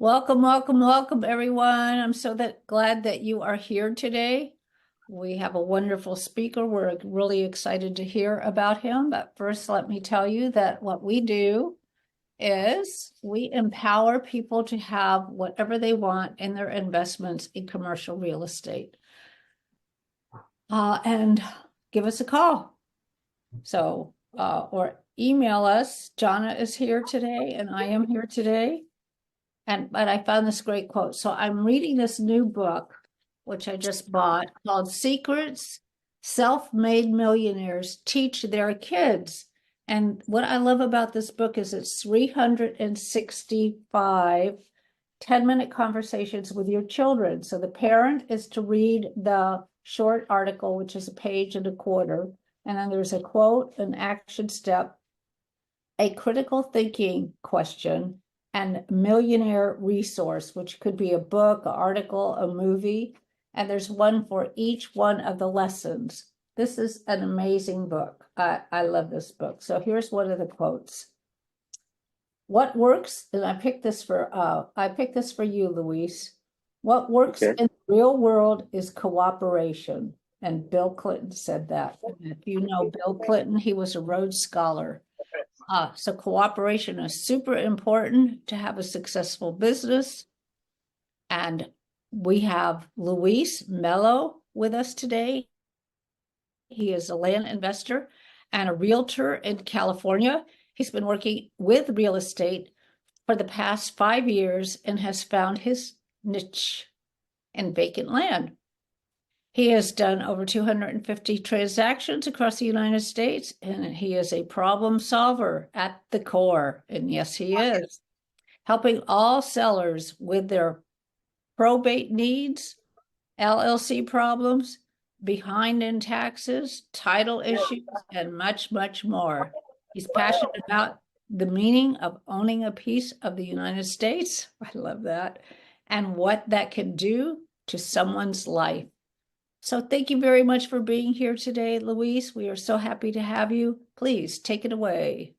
Welcome, welcome, welcome, everyone. I'm so glad that you are here today. We have a wonderful speaker. We're really excited to hear about him. But first, let me tell you that what we do is we empower people to have whatever they want in their investments in commercial real estate. And give us a call. Or email us. Jonna is here today, and I am here today. But I found this great quote. So I'm reading this new book, which I just bought, called Secrets Self-Made Millionaires Teach Their Kids. And what I love about this book is it's 365 10-minute conversations with your children. So the parent is to read the short article, which is a page and a quarter. And then there's a quote, an action step, a critical thinking question, and millionaire resource, which could be a book, an article, a movie, and there's one for each one of the lessons. This is an amazing book. I love this book. So here's one of the quotes. What works, and I picked this for you, Luis. What works in the real world is cooperation. And Bill Clinton said that. If you know Bill Clinton, he was a Rhodes Scholar. So cooperation is super important to have a successful business. And we have Luis Melo with us today. He is a land investor and a realtor in California. He's been working with real estate for the past 5 years and has found his niche in vacant land. He has done over 250 transactions across the United States, and he is a problem solver at the core. And yes, he is helping all sellers with their probate needs, LLC problems, behind in taxes, title issues, and much, much more. He's passionate about the meaning of owning a piece of the United States. I love that. And what that can do to someone's life. So thank you very much for being here today, Luis. We are so happy to have you. Please take it away.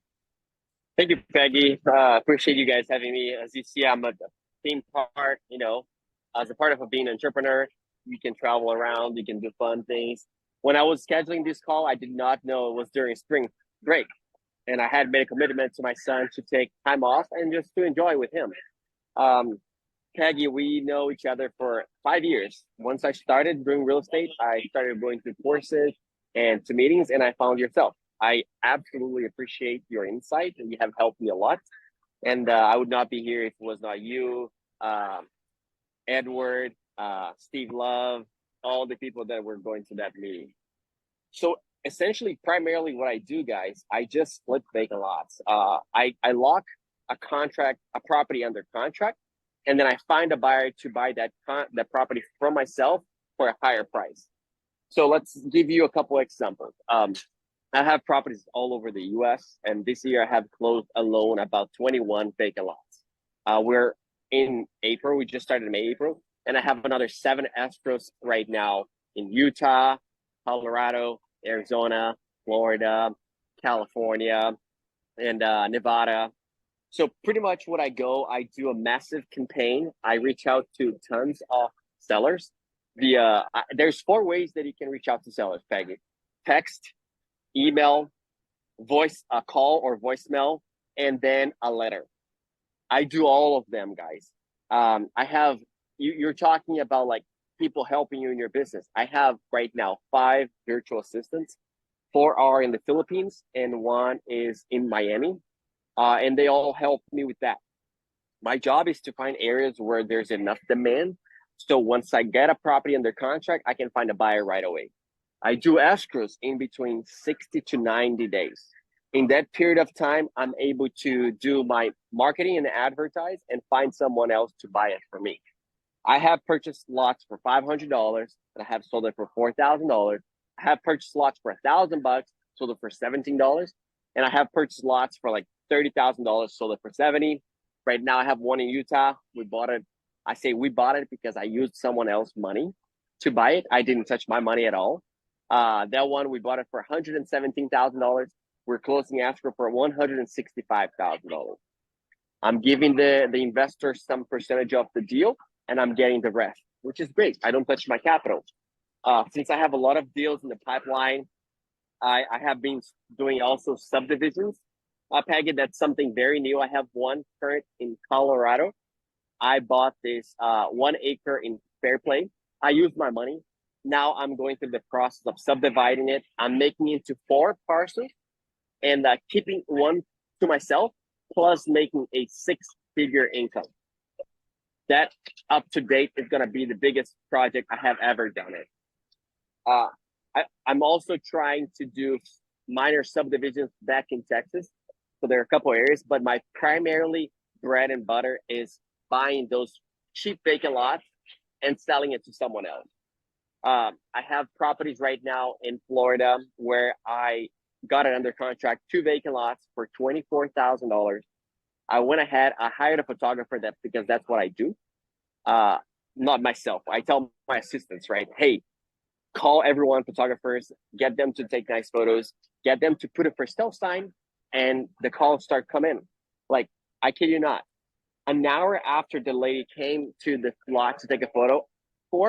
Thank you, Peggy. Appreciate you guys having me. As you see, I'm a theme park, as a part of being an entrepreneur, you can travel around, you can do fun things. When I was scheduling this call, I did not know it was during spring break. And I had made a commitment to my son to take time off and just to enjoy with him. Peggy, we know each other for 5 years. Once I started doing real estate, I started going to courses and to meetings, and I found yourself. I absolutely appreciate your insight, and you have helped me a lot. And I would not be here if it was not you, Edward, Steve Love, all the people that were going to that meeting. So essentially, primarily what I do, guys, I just flip vacant lots. I lock a property under contract, and then I find a buyer to buy that property from myself for a higher price. So let's give you a couple examples. I have properties all over the U.S., and this year I have closed alone about 21 vacant lots. We're in April. We just started in April, and I have another 7 escrows right now in Utah, Colorado, Arizona, Florida, California, and Nevada. So pretty much I do a massive campaign. I reach out to tons of sellers. There's 4 ways that you can reach out to sellers, Peggy. Text, email, a call or voicemail, and then a letter. I do all of them, guys. You're talking about like people helping you in your business. I have right now 5 virtual assistants. 4 are in the Philippines and 1 is in Miami. And they all help me with that. My job is to find areas where there's enough demand. So once I get a property under contract, I can find a buyer right away. I do escrows in between 60 to 90 days. In that period of time, I'm able to do my marketing and advertise and find someone else to buy it for me. I have purchased lots for $500 and I have sold it for $4,000. I have purchased lots for $1,000, sold it for $17. And I have purchased lots for like $30,000, sold it for $70,000. Right now, I have one in Utah. We bought it. I say we bought it because I used someone else's money to buy it. I didn't touch my money at all. That one, we bought it for $117,000. We're closing escrow for $165,000. I'm giving the investor some percentage of the deal, and I'm getting the rest, which is great. I don't touch my capital. Since I have a lot of deals in the pipeline, I have been doing also subdivisions. Peggy, that's something very new. I have one current in Colorado. I bought this 1 acre in Fairplay. I used my money. Now I'm going through the process of subdividing it. I'm making it into 4 parcels and keeping one to myself, plus making a 6-figure income. That up to date is going to be the biggest project I have ever done it. I'm also trying to do minor subdivisions back in Texas. So there are a couple areas, but my primarily bread and butter is buying those cheap vacant lots and selling it to someone else. I have properties right now in Florida where I got it under contract, 2 vacant lots for $24,000. I went ahead, I hired a photographer because that's what I do. Not myself. I tell my assistants, right? Hey, call everyone, photographers, get them to take nice photos, get them to put a for sale sign, and the calls start coming. Like, I kid you not. An hour after the lady came to the lot to take a photo,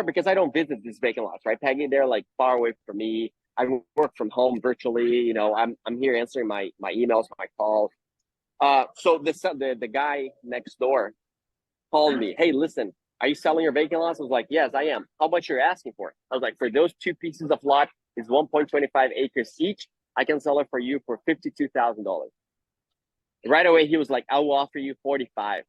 because I don't visit these vacant lots, right, Peggy? They're like far away from me. I work from home virtually. You know, I'm here answering my emails, my calls. So the guy next door called me. Hey, listen, are you selling your vacant lots? I was like, yes, I am. How much you're asking for it? I was like, for those 2 pieces of lot is 1.25 acres each. I can sell it for you for $52,000. Right away, he was like, I will offer you 45.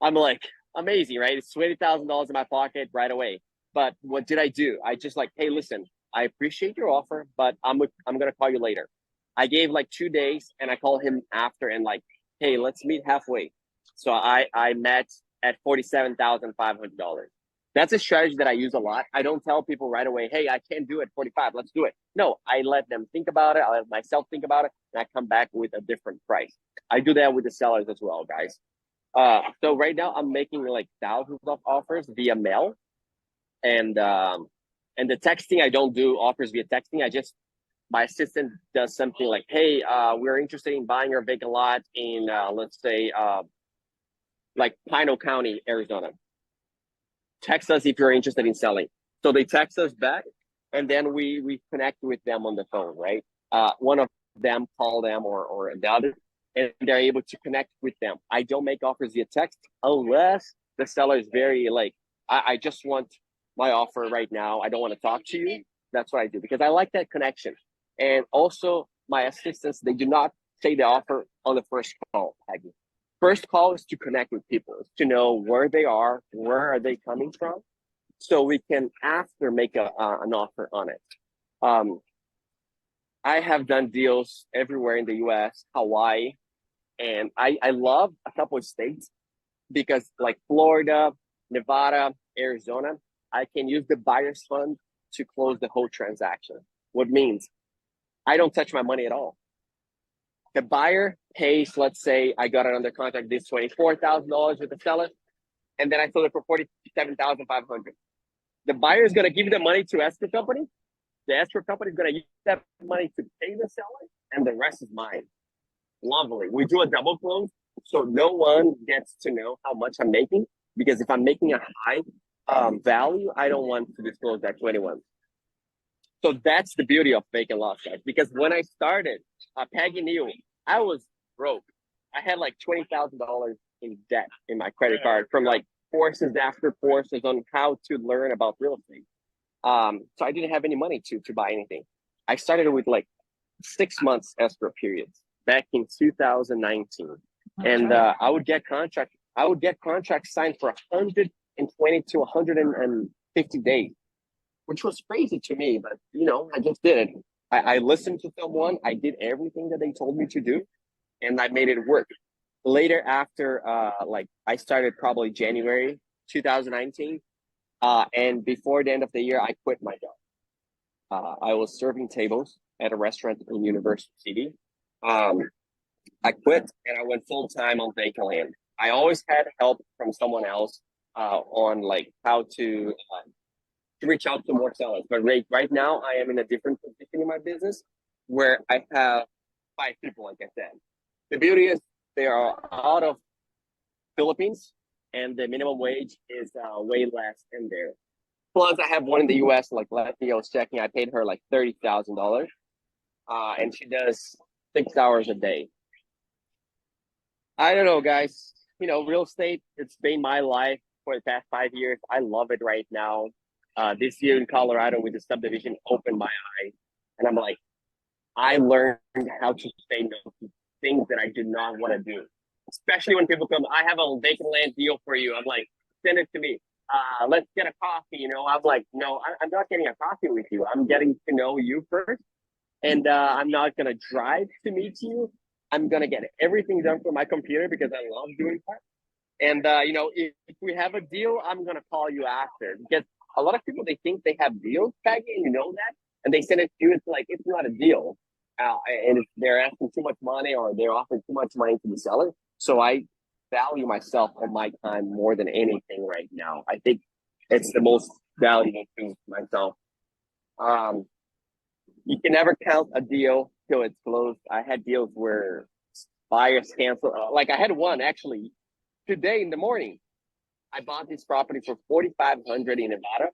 I'm like, amazing, right? It's $20,000 in my pocket right away. But what did I do? I just like, hey, listen, I appreciate your offer, but I'm gonna call you later. I gave like 2 days, and I called him after and like, hey, let's meet halfway. So I met at $47,500. That's a strategy that I use a lot. I don't tell people right away, hey, I can't do it 45, let's do it. No, I let them think about it. I let myself think about it, and I come back with a different price. I do that with the sellers as well, guys. So right now I'm making like thousands of offers via mail, and the texting, I don't do offers via texting. My assistant does something like, hey, we're interested in buying your vacant lot in let's say like Pino County, Arizona. Text us if you're interested in selling. So they text us back, and then we connect with them on the phone, right? One of them call them or the other, and they're able to connect with them. I don't make offers via text unless the seller is very like, I just want my offer right now. I don't want to talk to you. That's what I do because I like that connection. And also my assistants, they do not say the offer on the first call, Peggy. First call is to connect with people, to know where they are, where are they coming from, so we can after make an offer on it. I have done deals everywhere in the U.S., Hawaii, and I love a couple of states because like Florida, Nevada, Arizona, I can use the buyer's fund to close the whole transaction. What means I don't touch my money at all. The buyer pays, let's say I got it under contract, this $24,000 with the seller, and then I sold it for $47,500. The buyer is going to give the money to escrow company. The escrow company is going to use that money to pay the seller, and the rest is mine. Lovely. We do a double close, so no one gets to know how much I'm making, because if I'm making a high value, I don't want to disclose that to anyone. So that's the beauty of vacant lots, guys. Because when I started, Peggy knew I was broke. I had like $20,000 in debt in my credit card from like courses after courses on how to learn about real estate. So I didn't have any money to buy anything. I started with like 6 months escrow periods back in 2019, and I would get contracts signed for 120 to 150 days, which was crazy to me, but you know, I just did it. I listened to someone, I did everything that they told me to do, and I made it work. Later, after like I started probably January 2019, and before the end of the year, I quit my job. I was serving tables at a restaurant in University City. I quit and I went full time on Vacant Land. I always had help from someone else on like how to reach out to more sellers. But right now, I am in a different position in my business where I have 5 people, like I said. The beauty is they are out of Philippines, and the minimum wage is way less in there. Plus, I have one in the U.S. Like last year, I was checking. I paid her like $30,000, and she does 6 hours a day. I don't know, guys. You know, real estate. It's been my life for the past 5 years. I love it right now. This year in Colorado with the subdivision opened my eyes, and I'm like, I learned how to say no to things that I do not want to do. Especially when people come, I have a vacant land deal for you. I'm like, send it to me. Let's get a coffee. You know, I'm like, no, I'm not getting a coffee with you. I'm getting to know you first, and I'm not gonna drive to meet you. I'm gonna get everything done from my computer because I love doing that. And you know, if we have a deal, I'm gonna call you after because a lot of people they think they have deals, Peggy, and you know that, and they send it to you. It's like it's not a deal, and if they're asking too much money or they're offering too much money to the seller. So I value myself and my time more than anything right now. I think it's the most valuable thing to myself. Um, you can never count a deal till it's closed. I had deals where buyers cancel. Like I had one actually today in the morning. I bought this property for 4,500 in Nevada,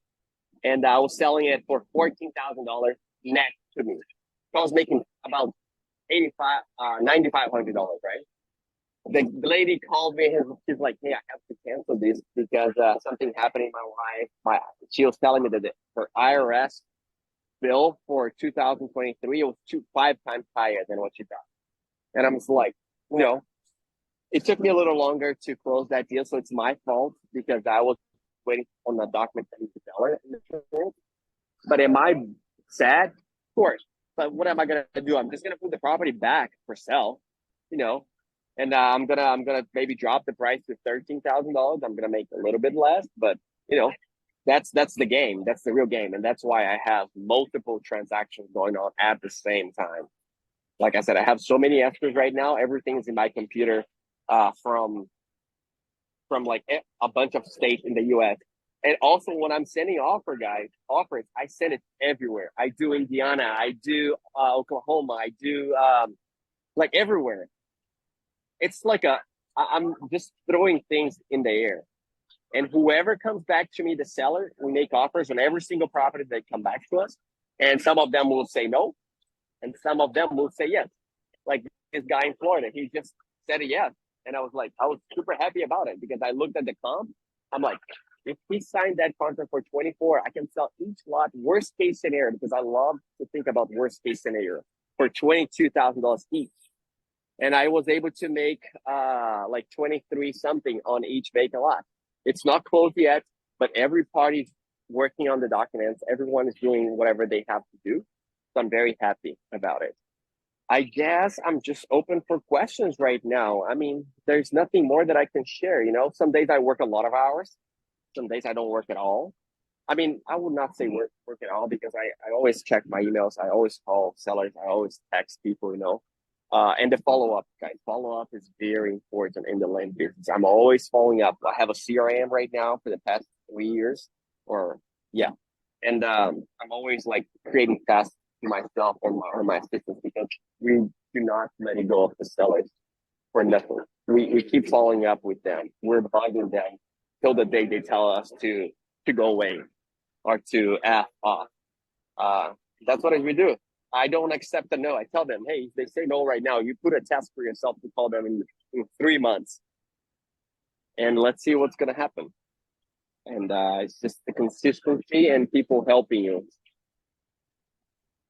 and I was selling it for $14,000 net to me. So I was making about 85, $9,500, right? The lady called me and she's like, "Hey, I have to cancel this because something happened in my life." She was telling me that her IRS bill for 2023 was 5 times higher than what she got, and I'm just like, you know, it took me a little longer to close that deal, so it's my fault because I was waiting on the document to sell it. But am I sad? Of course. But what am I gonna do? I'm just gonna put the property back for sale, you know, and I'm gonna maybe drop the price to $13,000. I'm gonna make a little bit less, but you know, that's the game. That's the real game, and that's why I have multiple transactions going on at the same time. Like I said, I have so many escrows right now. Everything is in my computer, from like a bunch of states in the U.S. And also, when I'm sending offers, I send it everywhere. I do Indiana, I do Oklahoma, I do like everywhere. It's like I'm just throwing things in the air. And whoever comes back to me, the seller, we make offers on every single property that come back to us. And some of them will say no, and some of them will say yes. Like this guy in Florida, he just said a yes. And I was super happy about it because I looked at the comp. I'm like, if he signed that contract for 24, I can sell each lot worst case scenario because I love to think about worst case scenario for $22,000 each. And I was able to make like 23 something on each vacant lot. It's not closed yet, but every party's working on the documents. Everyone is doing whatever they have to do. So I'm very happy about it. I guess I'm just open for questions right now. I mean, there's nothing more that I can share. You know, some days I work a lot of hours. Some days I don't work at all. I mean, I would not say work at all because I always check my emails. I always call sellers. I always text people, you know. And the follow up, guys. Follow up is very important in the land business. I'm always following up. I have a CRM right now for the past 3 years, or yeah, and I'm always like creating tasks to myself or my assistants because we do not let it go of the sellers for nothing. We keep following up with them. We're bugging them till the day they tell us to go away or to F off. That's what we do. I don't accept a no. I tell them, hey, if they say no right now, you put a test for yourself to call them in 3 months. And let's see what's going to happen. And it's just the consistency and people helping you.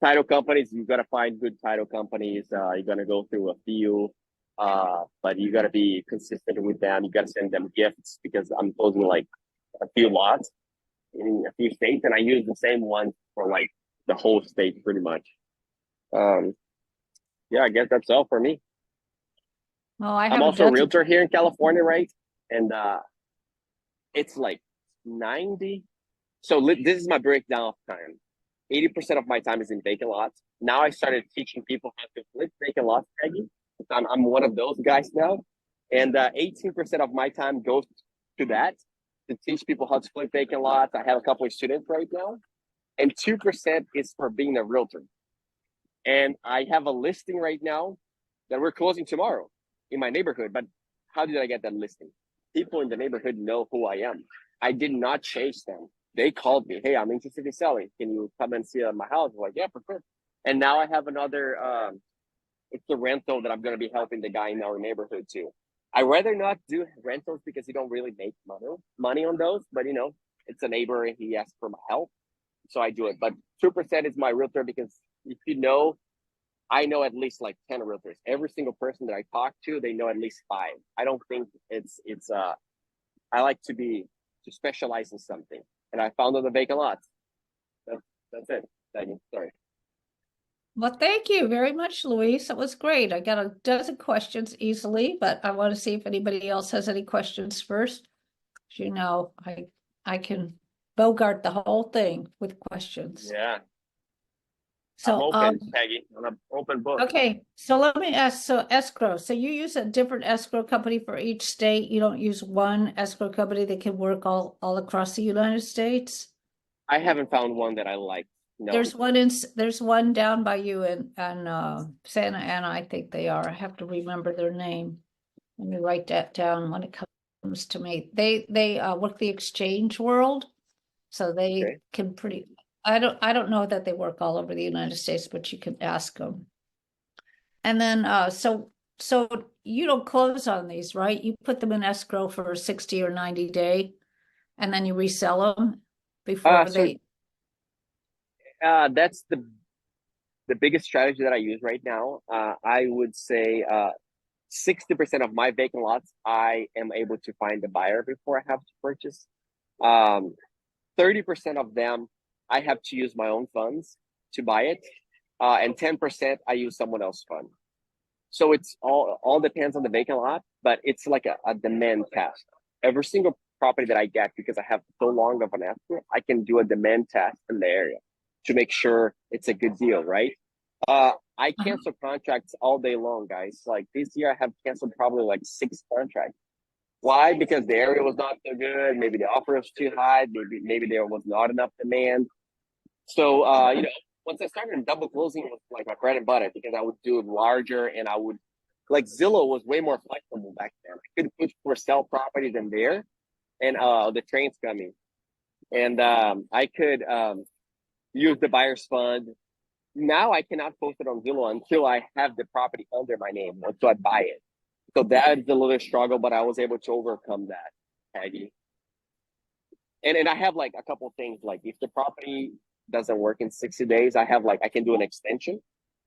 Title companies, you got to find good title companies. You're going to go through a few, but you got to be consistent with them. You got to send them gifts because I'm closing like a few lots in a few states, and I use the same one for like the whole state pretty much. Yeah, I guess that's all for me. Oh, I I'm have also a realtor here in California, right? And it's like 90. So this is my breakdown of time. 80% of my time is in vacant lots. Now I started teaching people how to flip vacant lots, Peggy. I'm one of those guys now. And 18% of my time goes to that, to teach people how to flip vacant lots. I have a couple of students right now. And 2% is for being a realtor. And I have a listing right now that we're closing tomorrow in my neighborhood. But how did I get that listing? people in the neighborhood know who I am. I did not chase them. They called me, hey, I'm interested in selling. Can you come and see my house? I'm like, yeah, for sure. And now I have another, it's a rental that I'm going to be helping the guy in our neighborhood too. I rather not do rentals because you don't really make money on those, but it's a neighbor and he asked for my help. So I do it. But 2% is my realtor because if I know at least like 10 realtors. Every single person that I talk to, they know at least 5. I don't think it's I like to specialize in something. And I found on the vacant lots. That's it. Sorry. Well, thank you very much, Luis. That was great. I got a dozen questions easily, but I want to see if anybody else has any questions first. As you know, I can bogart the whole thing with questions. Yeah. I'm So, open, Peggy. I'm an open book. okay, so let me ask, so escrow, so you use a different escrow company for each state? You don't use one escrow company that can work all across the United States? I haven't found one that I like. No. There's one down by you in Santa Ana, I think they are. I have to remember their name. Let me write that down when it comes to me. They work the exchange world, so they Okay. can I don't know that they work all over the United States, but you can ask them. And then so you don't close on these, right? You put them in escrow for a 60 or 90 day, and then you resell them before So that's the biggest strategy that I use right now. I would say 60% of my vacant lots, I am able to find a buyer before I have to purchase. 30% of them, I have to use my own funds to buy it. And 10% I use someone else's fund. So it's all depends on the vacant lot, but it's like a demand test. Every single property that I get, because I have so long of an escrow, I can do a demand test in the area to make sure it's a good deal, right? I cancel contracts all day long, guys. Like this year, I have canceled probably like 6 contracts. Why? Because the area was not so good. Maybe the offer was too high. Maybe there was not enough demand. So once I started double closing, it was like my bread and butter because I would do it larger and I would like Zillow was way more flexible back then. I could push for sell properties in there, and the train's coming, and I could use the buyer's fund. Now I cannot post it on Zillow until I have the property under my name, until I buy it. So that is a little struggle, but I was able to overcome that, Peggy. And I have like a couple of things, like if the property doesn't work in 60 days, I can do an extension.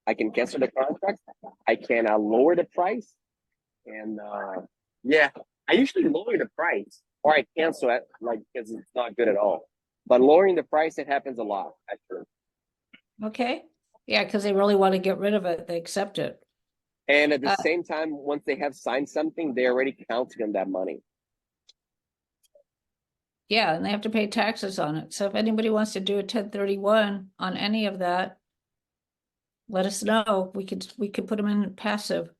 I can cancel the contract. I can lower the price. And yeah, I usually lower the price or I cancel it like because it's not good at all. But lowering the price, it happens a lot, actually. Okay. Yeah, because they really want to get rid of it. They accept it. And at the same time, once they have signed something, they're already counting on that money. Yeah, and they have to pay taxes on it. So if anybody wants to do a 1031 on any of that, let us know. We could put them in passive.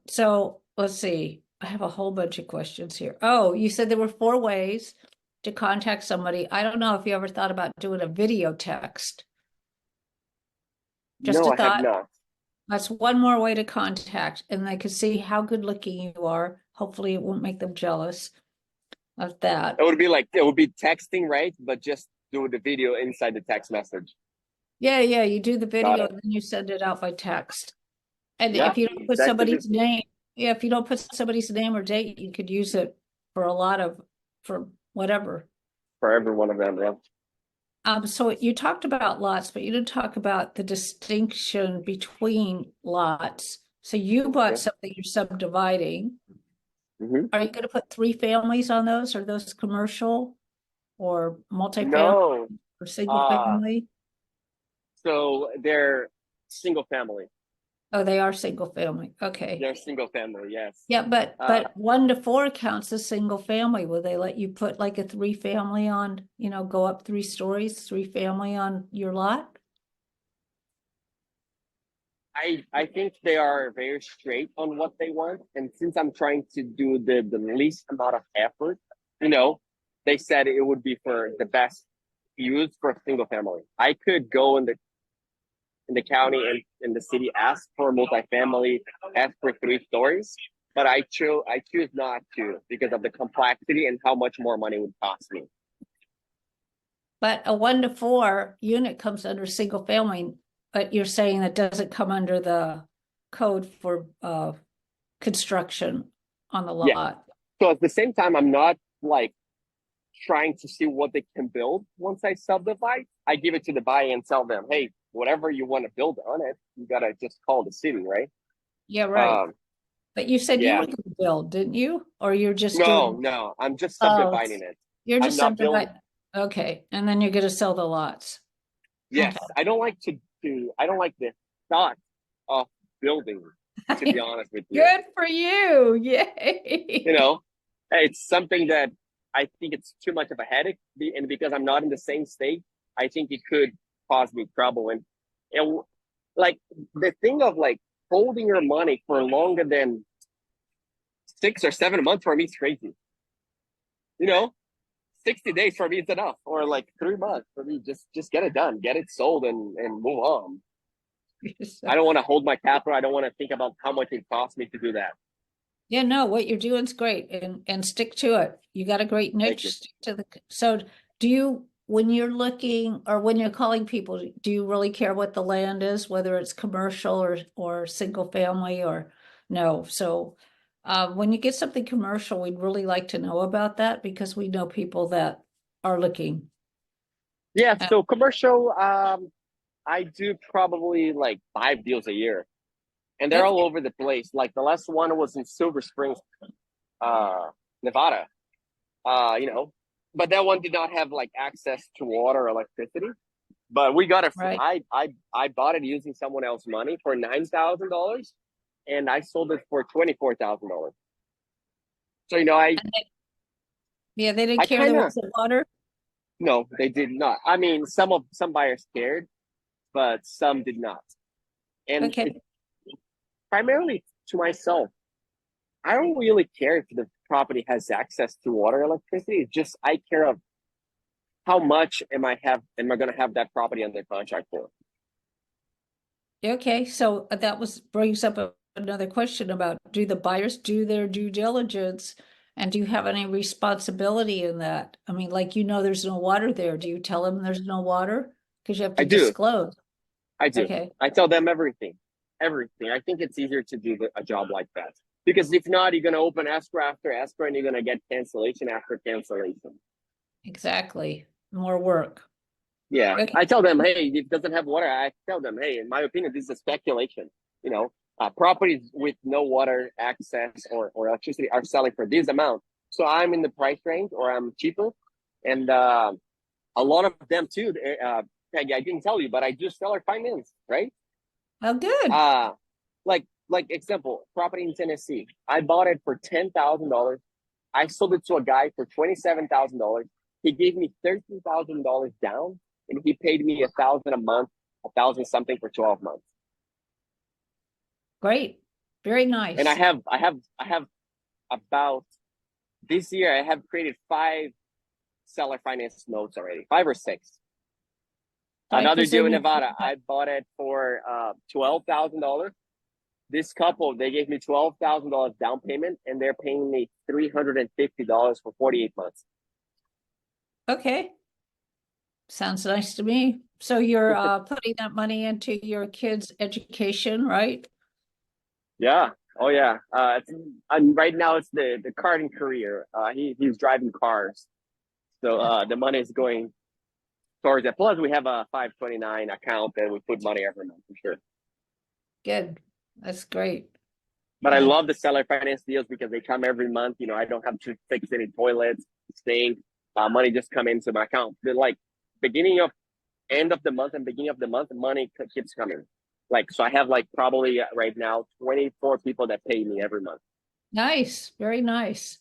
So let's see. I have a whole bunch of questions here. Oh, you said there were 4 ways to contact somebody. I don't know if you ever thought about doing a video text. Just No, a I have thought. not. That's one more way to contact, and they can see how good looking you are. Hopefully it won't make them jealous of that. It would be texting, right? But just do the video inside the text message. Yeah, you do the video and then you send it out by text. And Yeah, if you don't put somebody's name, if you don't put somebody's name or date, you could use it for for whatever. For every one of them, yeah. So you talked about lots, but you didn't talk about the distinction between lots. So you bought something you're subdividing. Mm-hmm. Are you going to put 3 families on those? Are those commercial or multifamily No. or single family? So they're single family. Oh, they are single family. Okay. They're single family, yes. Yeah, but 1 to 4 counts as single family. Will they let you put like a 3 family on, go up 3 stories, 3 family on your lot? I think they are very straight on what they want. And since I'm trying to do the least amount of effort, they said it would be for the best use for a single family. I could go in the county and in the city, ask for multifamily, ask for 3 stories, but I choose not to because of the complexity and how much more money it would cost me. But a 1 to 4 unit comes under single family, but you're saying that doesn't come under the code for construction on the Yeah. lot. So at the same time, I'm not like trying to see what they can build once I subdivide. I give it to the buyer and tell them, hey, whatever you want to build on it, you gotta just call the city, right? Yeah, right. Um, But you said you yeah. were going to build, didn't you? Or you're just No, doing, no, I'm just oh, subdividing it. you're I'm just not building. subdividing. Okay, and then you're going to sell the lots. Yes, Okay. I don't like I don't like the thought of building, to be honest with you. Good for you. Yay. You know, it's something that I think it's too much of a headache. And because I'm not in the same state, I think it could cause me trouble. And like the thing of like holding your money for longer than 6 or 7 months for me is crazy. You know, 60 days for me is enough, or like 3 months for me. Just get it done, get it sold, and move on. I don't want to hold my capital. I don't want to think about how much it costs me to do that. Yeah, no, what you're doing is great and stick to it. You got a great Thank niche. you. Stick to the so do you when you're looking or when you're calling people, do you really care what the land is, whether it's commercial or single family or no? So when you get something commercial, we'd really like to know about that because we know people that are looking. Yeah. Uh, So commercial, I do probably like 5 deals a year, and they're all okay, over the place. Like the last one was in Silver Springs, uh, Nevada. You know, but that one did not have like access to water or electricity. But we got it. right. I bought it using someone else's money for $9,000, and I sold it for $24,000. So you know, And yeah, they didn't I care there kind of wasn't water. no, they did not. I mean, some buyers cared, but some did not, and Okay. it primarily to myself. I don't really care if the property has access to water, electricity. It's just I care of how much am I going to have that property under contract for. Okay, so that was brings up another question about do the buyers do their due diligence and do you have any responsibility in that? I mean, like there's no water there. Do you tell them there's no water? Because you have I to do. disclose. I do. Okay, I tell them everything. Everything. I think it's easier to do a job like that. Because if not, you're going to open escrow after escrow and you're going to get cancellation after cancellation. exactly. More work. Yeah. Okay, I tell them, hey, if it doesn't have water, I tell them, hey, in my opinion, this is a speculation. You know, properties with no water access or electricity are selling for this amount. So I'm in the price range or I'm cheaper. And a lot of them too, Peggy, I didn't tell you, but I do seller finance, right? well, good. Uh like example, property in Tennessee. I bought it for $10,000. I sold it to a guy for $27,000. He gave me $13,000 down, and he paid me 1,000 a month, 1,000 something for 12 months. Great. Very And nice. I have about this year I have created 5 seller finance notes already, 5 or 6. Right, Another because deal then in you Nevada, I bought it for $12,000. This couple, they gave me $12,000 down payment, and they're paying me $350 for 48 months. okay. Sounds nice to me. So you're putting that money into your kids' education, right? Yeah. Oh yeah. And right now it's the karting career. He's driving cars, so the money is going towards that. Plus, we have a 529 account that we put money every month for sure. Good. That's great. But I And love the seller finance deals because they come every month. You know, I don't have to fix any toilets, sink. Money just come into my account. They're like beginning of end of the month and beginning of the month, money keeps coming. Like so, I have like probably right now 24 people that pay me every month. nice, very nice.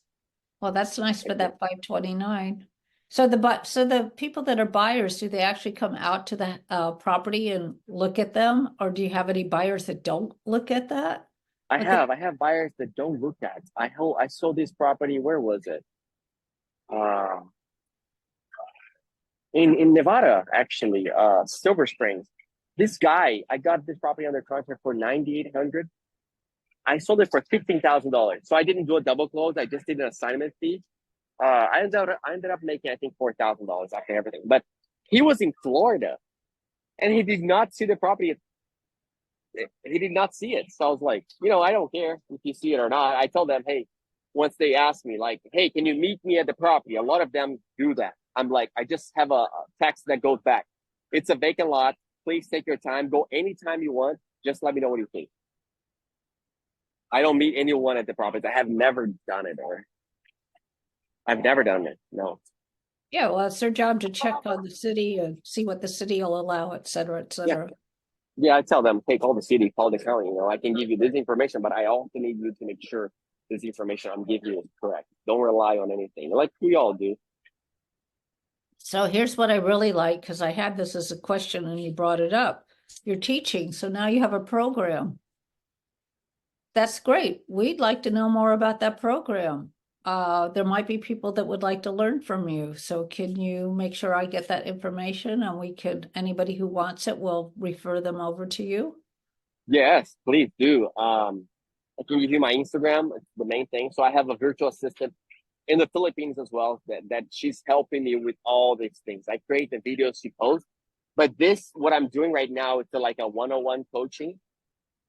Well, that's nice for Thank you. that 529. So the people that are buyers, do they actually come out to the property and look at them, or do you have any buyers that don't look at that? What they I have buyers that don't look at. I sold this property. Where was it? Uh, in Nevada, actually, Silver Springs. This guy, I got this property under contract for 9,800. I sold it for $15,000. So I didn't do a double close. I just did an assignment fee. I ended up making, I think, $4,000 after everything. But he was in Florida and he did not see the property. He did not see it. So I was like, I don't care if you see it or not. I told them, hey, once they ask me, like, hey, can you meet me at the property? A lot of them do that. I'm like, I just have a text that goes back. It's a vacant lot. Please take your time. Go anytime you want. Just let me know what you think. I don't meet anyone at the property. I have never done it, or I've never done it. No. Yeah, well, it's their job to check on the city and see what the city will allow, et cetera, et Yeah. cetera. Yeah, I tell them, hey, call the city, call the county. I can give you this information, but I also need you to make sure this information I'm giving you is correct. Don't rely on anything, like we all do. So here's what I really like, because I had this as a question and you brought it up. You're teaching, so now you have a program. That's great. We'd like to know more about that program. There might be people that would like to learn from you. So can you make sure I get that information and anybody who wants it, will refer them over to you? Yes, please do. I can give you my Instagram. It's the main thing. So I have a virtual assistant in the Philippines as well that she's helping me with all these things. I create the videos she posts, but what I'm doing right now, it's like a one-on-one coaching.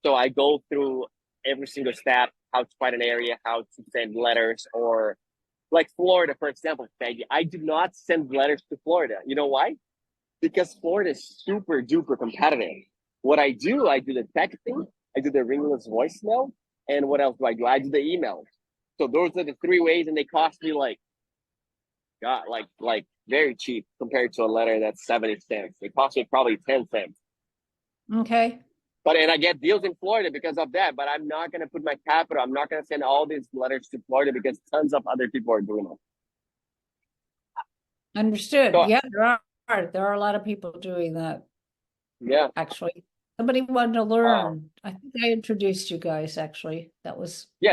So I go through every single step, how to find an area, how to send letters, or like Florida, for example, Peggy. I do not send letters to Florida. You know why? Because Florida is super duper competitive. What I do the texting, I do the ringless voicemail, and what else do? I do the emails. So those are the three ways, and they cost me God, like very cheap compared to a letter that's 70 cents. It cost me probably 10 cents. Okay. And I get deals in Florida because of that. But I'm not gonna put my capital. I'm not gonna send all these letters to Florida because tons of other people are doing it. Understood. So Yeah, there are a lot of people doing that, yeah, actually. Somebody wanted to uh, learn. I think I introduced you guys, actually. yeah.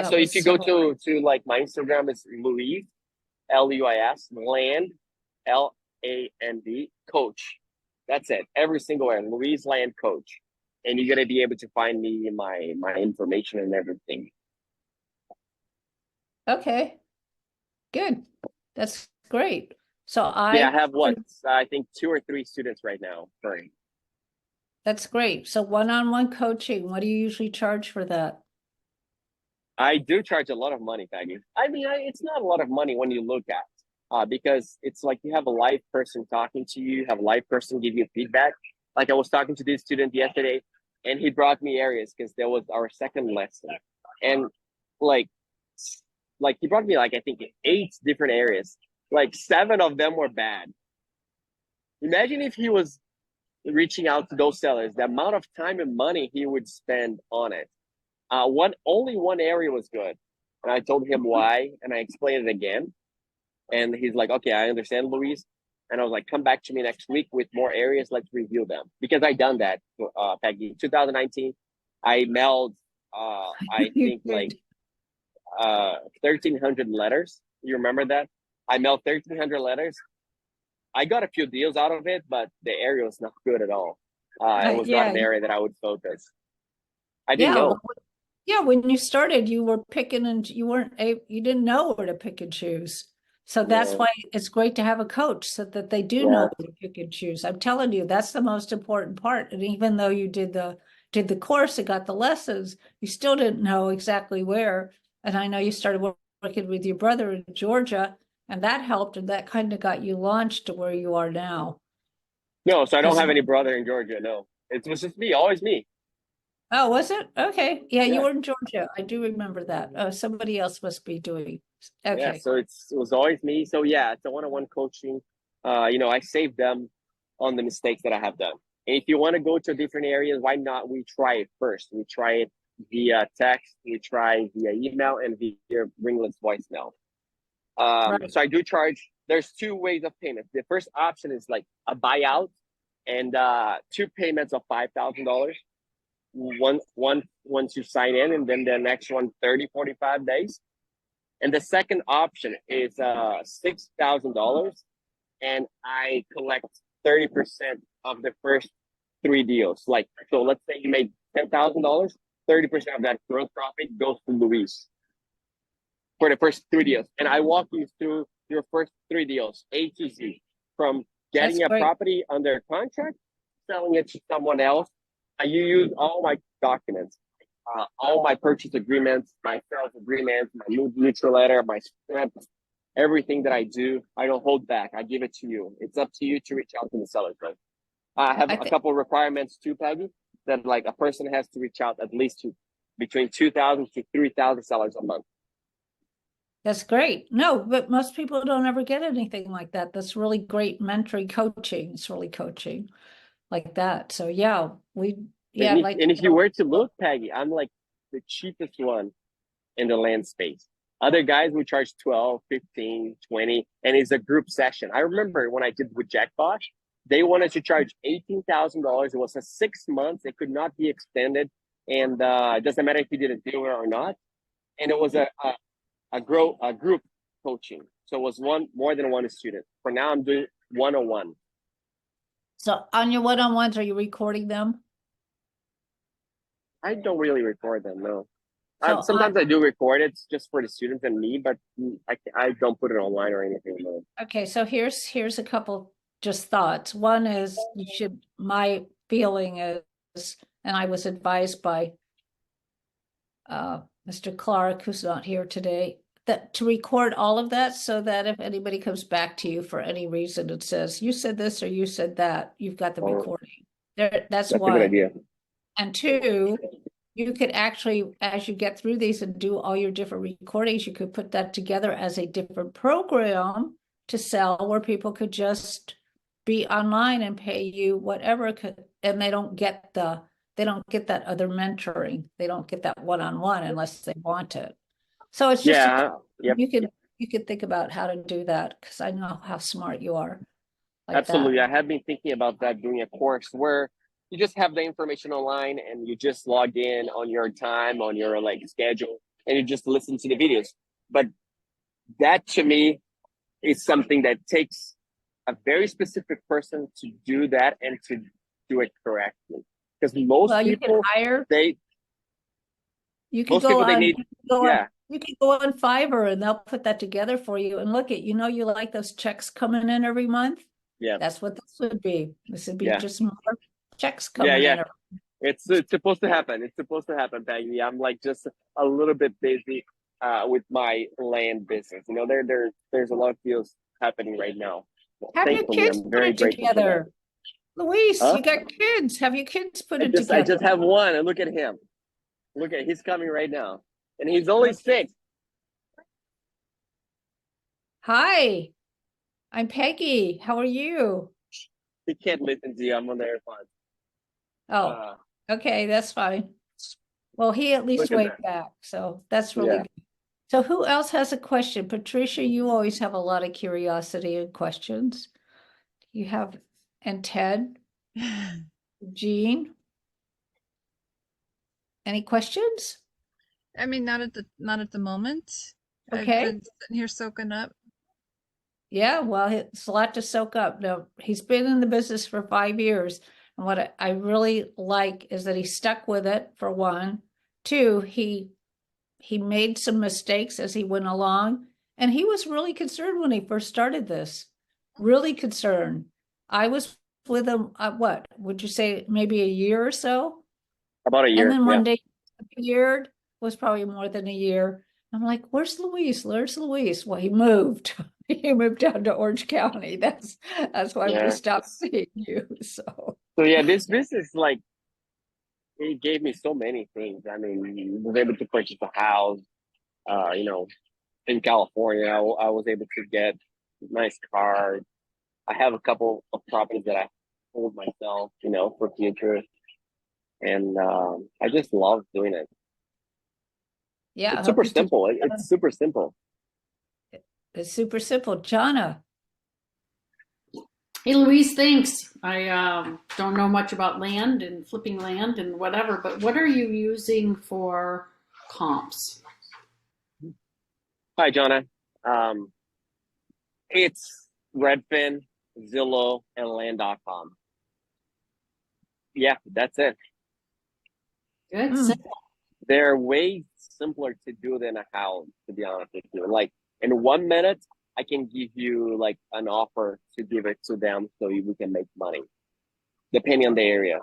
That So if was you go several. to like my Instagram, it's Luis Luis Land Land Coach. That's it. Every single word, Luis Land Coach, and you're gonna be able to find me in my information and everything. Okay, good. That's great. So Yeah, I have I think 2 or 3 students right now. Sorry. that's great. So one-on-one coaching, what do you usually charge for that? I do charge a lot of money, Peggy. I mean, it's not a lot of money when you look at, because it's like you have a live person talking to you, have a live person give you feedback. Like I was talking to this student yesterday, and he brought me areas because there was our second lesson, and like, like he brought me like I think 8 different areas. Like 7 of them were bad. Imagine if he was reaching out to those sellers, the amount of time and money he would spend on it. Only one area was good, and I told him why, and I explained it again, and he's like, "Okay, I understand, Luis." And I was like, "Come back to me next week with more areas. Let's review them." Because I done that, Peggy. 2019, I mailed, I You think like did. 1,300 letters. You remember that? I mailed 1,300 letters. I got a few deals out of it, but the area was not good at all. It was not Yeah, an area that I would focus. I didn't yeah. know. Yeah, when you started, you were picking and you didn't know where to pick and choose. So that's Yeah, why it's great to have a coach so that they do know yeah. where to pick and choose. I'm telling you, that's the most important part. And even though you did the course and got the lessons, you still didn't know exactly where. And I know you started working with your brother in Georgia, and that helped, and that kind of got you launched to where you are now. No, so I don't Because have any brother in Georgia. No, it was just me, always me. Oh, was it? Okay. Yeah, you Yeah, were in Georgia. I do remember that. Somebody else must be doing. yeah. Okay. So it was always me. So yeah, it's a one-on-one coaching. I save them on the mistakes that I have done. And if you want to go to different areas, why not? We try it first. We try it via text. We try via email and via ringless voicemail. Right. So I do charge. There's 2 ways of payment. The first option is like a buyout, and 2 payments of $5,000. One once you sign in, and then the next one 30-45 days. And the second option is $6,000, and I collect 30% of the first 3 deals. Like, so let's say you made $10,000, 30% of that gross profit goes to Luis for the first 3 deals. And I walk you through your first 3 deals, A to Z, from That's getting a great. property under contract, selling it to someone else. You use all my documents, all my purchase agreements, my sales agreements, my neutral letter, my script, everything that I do. I don't hold back. I give it to you. It's up to you to reach out to the sellers. Right? I have I a think couple of requirements too, Peggy, that like a person has to reach out at least to between 2,000 to 3,000 sellers a month. that's great. No, but most people don't ever get anything like that. That's really great mentoring coaching. It's really coaching like that. So yeah, And like if you were to look, Peggy, I'm like the cheapest one in the land space. Other guys would charge 12, 15, 20, and it's a group session. I remember when I did with Jackpot, they wanted to charge $18,000. It was a 6 months. It could not be extended. And it doesn't matter if you did a deal or not. And it was a group coaching. So it was more than one student. For now, I'm doing 101. So on your one-on-ones, are you recording them? I don't really record them, no. So Sometimes I do record it just for the students and me, but I don't put it online or anything. No. okay, so here's a couple just thoughts. One is my feeling is, and I was advised by Mr. Clark, who's not here today, that to record all of that so that if anybody comes back to you for any reason and says, you said this or you said that, you've got the recording. That's a one. good idea. And two, you could actually, as you get through these and do all your different recordings, you could put that together as a different program to sell where people could just be online and pay you whatever, and they don't get that other mentoring. They don't get that one-on-one unless they want it. So it's just, yep. you could think about how to do that because I know how smart you are. Like Absolutely. that. I have been thinking about that, doing a course where you just have the information online and you just log in on your time, on your like schedule, and you just listen to the videos. But that to me is something that takes a very specific person to do that and to do it correctly. Because most you people, can hire, you could most go people, they on, need, you can go on Fiverr and they'll put that together for you. And look at, you like those checks coming in every month. Yeah. That's what this would be. This would be just more checks Yeah, coming in. It's supposed to happen. It's supposed to happen, Peggy. I'm like just a little bit busy with my land business. There's a lot of deals happening right now. Have your Thankfully, kids I'm put very it grateful for that. together? Luis, Huh? you got kids. Have your kids put it I together? just have one, and look at him. He's coming right now, and he's only 6. Hi, I'm Peggy. How are you? He can't listen to you. I'm on the AirPods. Oh, okay, that's fine. Well, he at least waved back, so that's really good. So who else has a question? Patricia, you always have a lot of curiosity and questions. You have, and Ted, Jean. Any questions? I mean, not at the moment. Okay. I've been sitting here soaking up. Yeah, well, it's a lot to soak up. No, he's been in the business for 5 years. And what I really like is that he stuck with it, for one. Two, he made some mistakes as he went along. And he was really concerned when he first started this. Really concerned. I was with him, what would you say, maybe a year or so? About a year. And then one day appeared, was probably more than a year. I'm like, where's Luis? Where's Luis? Well, he moved. He moved down to Orange County. That's why we stopped seeing you. So yeah, this business, like, it gave me so many things. I mean, I was able to purchase a house, in California. I was able to get nice cars. I have a couple of properties that I hold myself, for future. And I just love doing it. yeah, it's super simple. It's super simple. It's super simple. Jana. Hey, Luis, thanks. I don't know much about land and flipping land and whatever, but what are you using for comps? Hi, Jana. It's Redfin, Zillow, and Land.com. Yeah, that's it. Good. Simple. they're way simpler to do than a house, to be honest with you. Like in 1 minute, I can give you like an offer to give it to them so we can make money, depending on the area.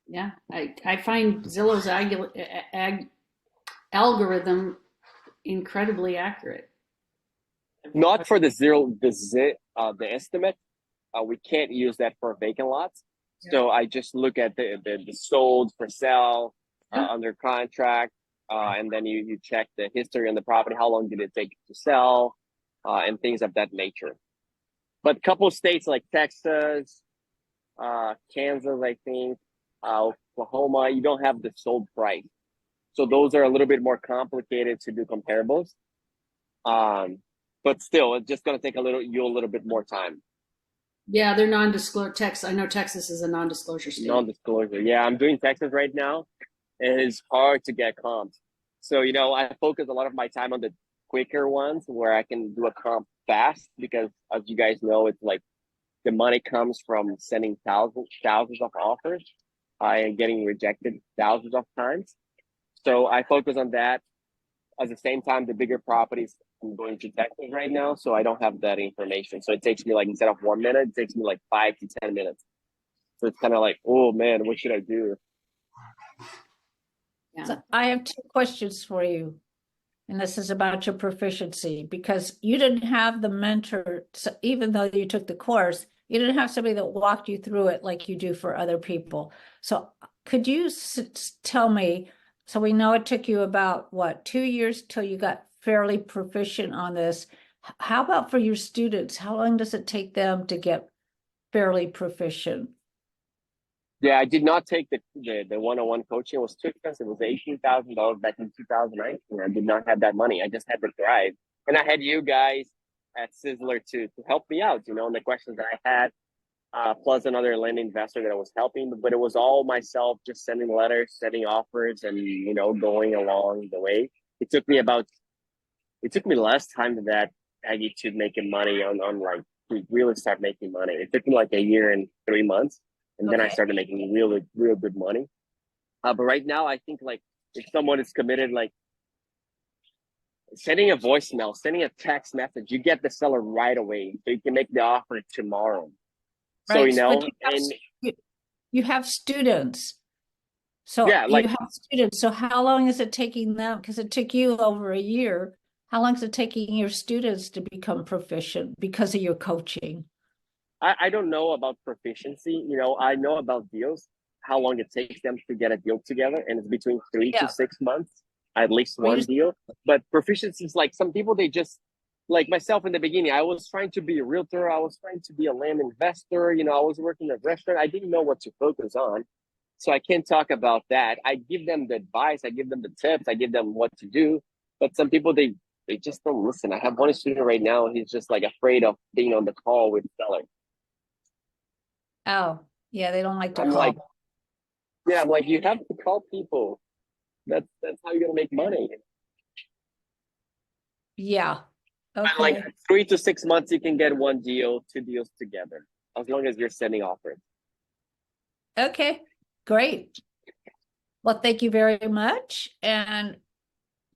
Yeah, I find Zillow's algorithm incredibly accurate. Not for the estimate. We can't use that for vacant lots. So I just look at the sold, for sale, under contract, and then you check the history on the property. How long did it take to sell, and things of that nature. But a couple of states like Texas, Kansas, I think, Oklahoma, you don't have the sold price. So those are a little bit more complicated to do comparables. But still, it's just going to take a little bit more time. Yeah, they're non-disclosure. I know Texas is a non-disclosure state. Non-disclosure. Yeah, I'm doing Texas right now. It is hard to get comps. So, I focus a lot of my time on the quicker ones where I can do a comp fast because, as you guys know, it's like the money comes from sending thousands of offers and getting rejected thousands of times. So I focus on that. At the same time, the bigger properties, I'm going to Texas right now, so I don't have that information. So it takes me like, instead of 1 minute, it takes me like 5 to 10 minutes. So it's kind of like, oh man, what should I do? Yeah. So I have 2 questions for you. And this is about your proficiency, because you didn't have the mentor, so even though you took the course, you didn't have somebody that walked you through it like you do for other people. So could you tell me, so we know it took you about, 2 years till you got fairly proficient on this. How about for your students? How long does it take them to get fairly proficient? Yeah, I did not take the one-on-one coaching. It was too expensive. It was $18,000 back in 2019. I did not have that money. I just had the drive. And I had you guys at Sizzler to help me out, on the questions that I had, plus another land investor that I was helping. But it was all myself, just sending letters, setting offers, and, going along the way. It took me less time than that, Aggie, to making money on like, to really start making money. It took me like a year and 3 months. And then I started making real good money. But right now, I think like if someone is committed, like sending a voicemail, sending a text message, you get the seller right away, so you can make the offer tomorrow. So Right, but and you have students. So yeah, like you have students. So how long is it taking them? Because it took you over a year. How long is it taking your students to become proficient because of your coaching? I don't know about proficiency. I know about deals, how long it takes them to get a deal together, and it's between 3 to 6 months, at least one deal. But proficiency is like some people, they just, like myself in the beginning, I was trying to be a realtor. I was trying to be a land investor. I was working at a restaurant. I didn't know what to focus on. So I can't talk about that. I give them the advice. I give them the tips. I give them what to do. But some people, they just don't listen. I have one student right now. He's just like afraid of being on the call with the seller. Oh, yeah, they don't like to I'm call. like, yeah, I'm like, you have to call people. That's how you're gonna make money. Yeah. And Okay. like 3 to 6 months, you can get 1 deal, 2 deals together, as long as you're sending offers. Okay, great. Well, thank you very much. And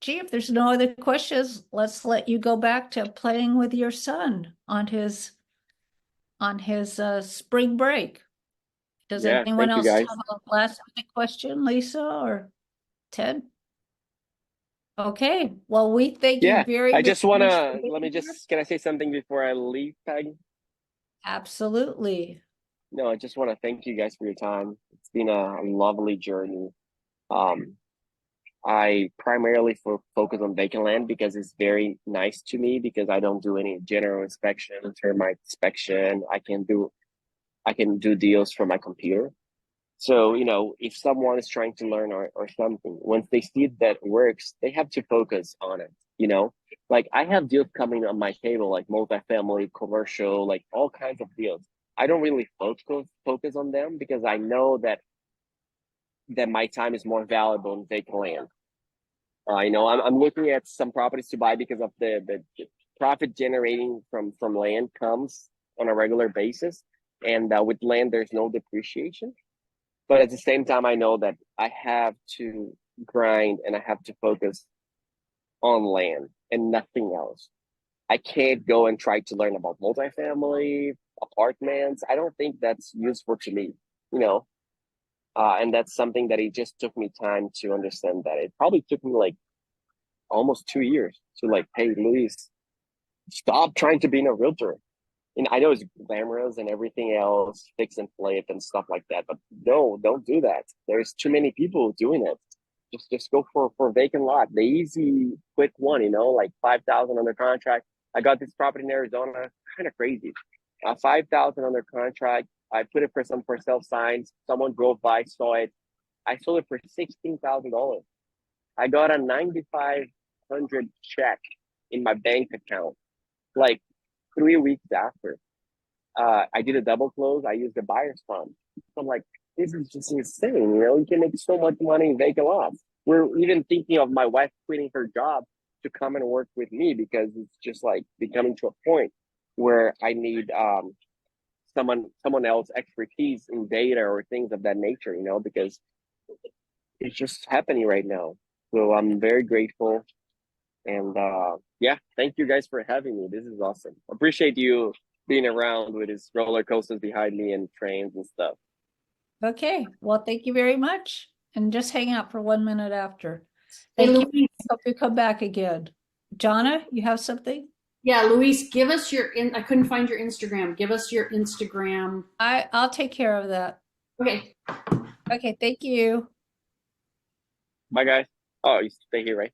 gee, if there's no other questions, let's let you go back to playing with your son on his spring break. Does Yeah, anyone thank you, else guys. have a last minute question, Lisa or Ted? Okay, well, we thank you Yeah, very, I very just much wanna for being here. can I say something before I leave, Peggy? Absolutely. No, I just want to thank you guys for your time. It's been a lovely journey. I primarily focus on vacant land because it's very nice to me, because I don't do any general inspection, termite inspection. I can do deals from my computer. So, if someone is trying to learn or something, once they see that works, they have to focus on it. Like I have deals coming on my table, like multifamily, commercial, like all kinds of deals. I don't really focus on them because I know that my time is more valuable in vacant land. I'm looking at some properties to buy because of the profit generating from land comes on a regular basis, and with land there's no depreciation. But at the same time, I know that I have to grind and I have to focus on land and nothing else. I can't go and try to learn about multifamily, apartments. I don't think that's useful to me, you know. And that's something that it just took me time to understand that. It probably took me like almost 2 years to like, hey, Luis, stop trying to be a realtor. And I know it's glamorous and everything else, fix and flip and stuff like that, but no, don't do that. There's too many people doing it. Just go for vacant lot, the easy, quick one. Like 5,000 under contract. I got this property in Arizona, kind of crazy. 5,000 under contract. I put it for some for sale signs. Someone drove by, saw it. I sold it for $16,000. I got a 9,500 check in my bank account, like 3 weeks after. I did a double close. I used the buyer's fund. I'm like, this is just insane. You can make so much money in vacant lots. We're even thinking of my wife quitting her job to come and work with me because it's just like becoming to a point where I need someone else expertise in data or things of that nature, because it's just happening right now. So I'm very grateful. And yeah, thank you guys for having me. This is awesome. Appreciate you being around with his roller coasters behind me and trains and stuff. Okay, well, thank you very much. And just hang out for 1 minute after. Hey, Thank you. Luis. Hope you come back again. Jonna, you have something? Yeah, Luis, give us I couldn't find your Instagram. Give us your Instagram. I'll take care of that. Okay. Okay, thank you. Bye, guys. Oh, you stay here, right?